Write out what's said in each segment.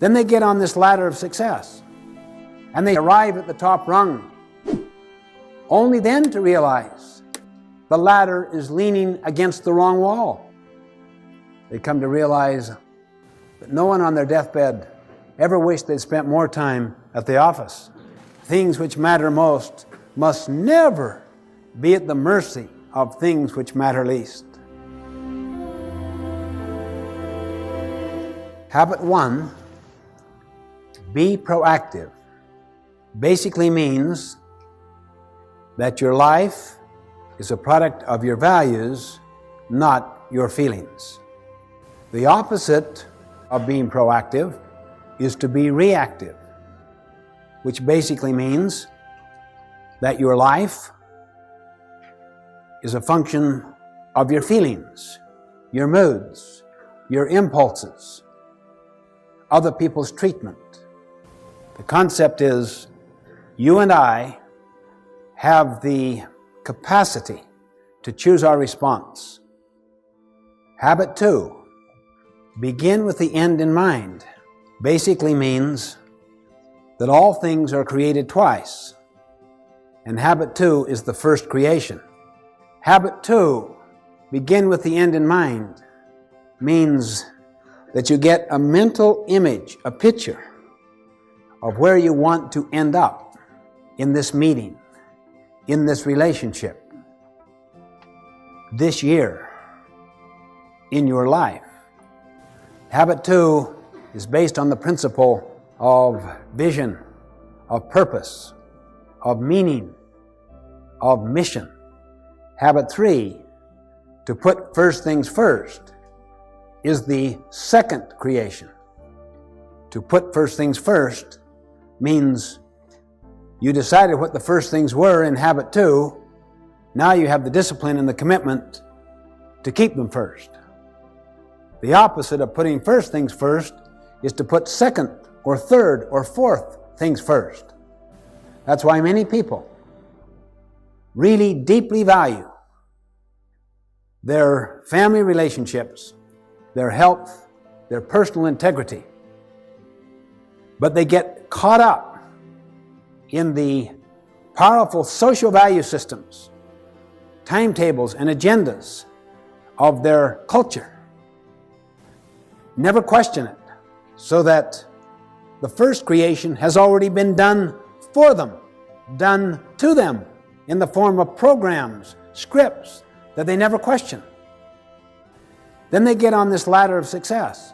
Then they get on this ladder of success, and they arrive at the top rung, only then to realize the ladder is leaning against the wrong wall. They come to realize that no one on their deathbed ever wished they'd spent more time at the office. Things which matter most must never be at the mercy of things which matter least. Habit 1, be proactive, basically means that your life is a product of your values, not your feelings. The opposite of being proactive is to be reactive, which basically means that your life is a function of your feelings, your moods, your impulses, other people's treatment. The concept is you and I have the capacity to choose our response. Habit 2, begin with the end in mind, basically means that all things are created twice, and habit 2 is the first creation. Habit 2, begin with the end in mind, means that you get a mental image, a picture of where you want to end up in this meeting, in this relationship, this year, in your life. Habit 2 is based on the principle of vision, of purpose, of meaning, of mission. Habit 3, to put first things first, is the second creation. To put first things first means you decided what the first things were in habit 2. Now you have the discipline and the commitment to keep them first. The opposite of putting first things first is to put second or third or fourth things first. That's why many people really deeply value their family relationships, their health, their personal integrity. But they get caught up in the powerful social value systems, timetables, and agendas of their culture. Never question it, so that the first creation has already been done for them, done to them in the form of programs, scripts that they never question. Then they get on this ladder of success,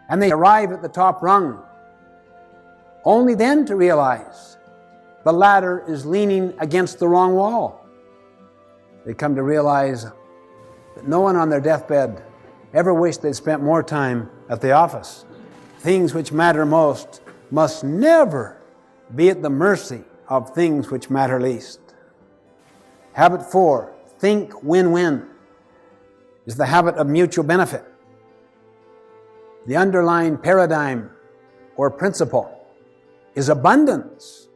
and they arrive at the top rung, only then to realize the ladder is leaning against the wrong wall. They come to realize that no one on their deathbed ever wished they'd spent more time at the office. Things which matter most must never be at the mercy of things which matter least. Habit 4, think win-win, is the habit of mutual benefit. The underlying paradigm or principle is abundance.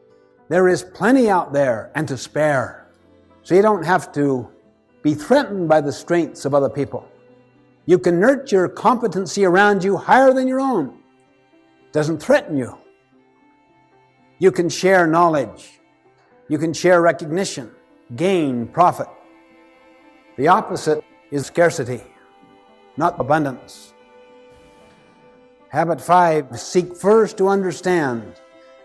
There is plenty out there and to spare. So you don't have to be threatened by the strengths of other people. You can nurture competency around you higher than your own. It doesn't threaten you. You can share knowledge. You can share recognition, gain, profit. The opposite is scarcity, not abundance. Habit 5, seek first to understand,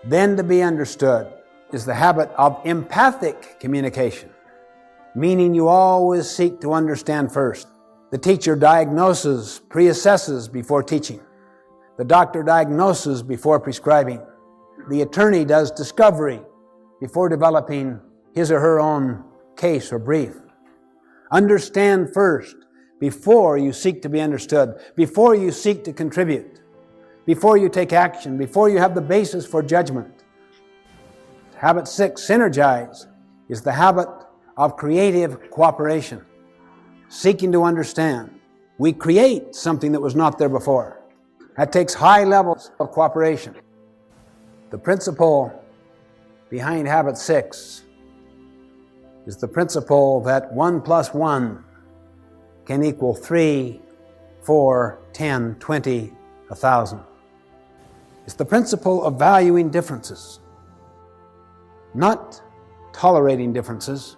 then to be understood, is the habit of empathic communication, meaning you always seek to understand first. The teacher diagnoses, pre-assesses before teaching. The doctor diagnoses before prescribing. The attorney does discovery before developing his or her own case or brief. Understand first before you seek to be understood, before you seek to contribute, before you take action, before you have the basis for judgment. Habit 6, synergize, is the habit of creative cooperation, seeking to understand. We create something that was not there before. That takes high levels of cooperation. The principle behind habit 6 is the principle that 1 plus 1 can equal 3, 4, 10, 20, 1,000. It's the principle of valuing differences, not tolerating differences,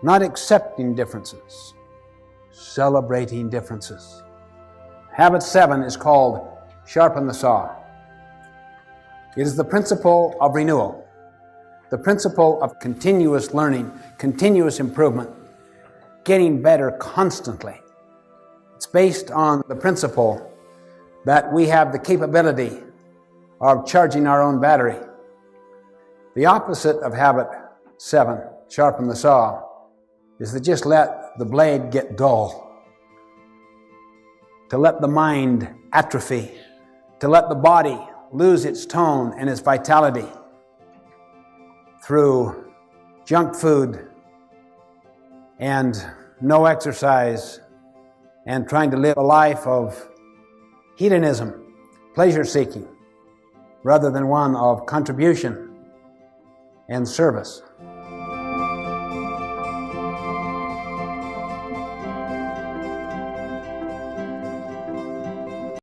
not accepting differences, celebrating differences. Habit 7 is called sharpen the saw. It is the principle of renewal, the principle of continuous learning, continuous improvement, getting better constantly. It's based on the principle that we have the capability of charging our own battery. The opposite of habit 7, sharpen the saw, is to just let the blade get dull, to let the mind atrophy, to let the body lose its tone and its vitality through junk food and no exercise and trying to live a life of hedonism, pleasure-seeking, rather than one of contribution and service.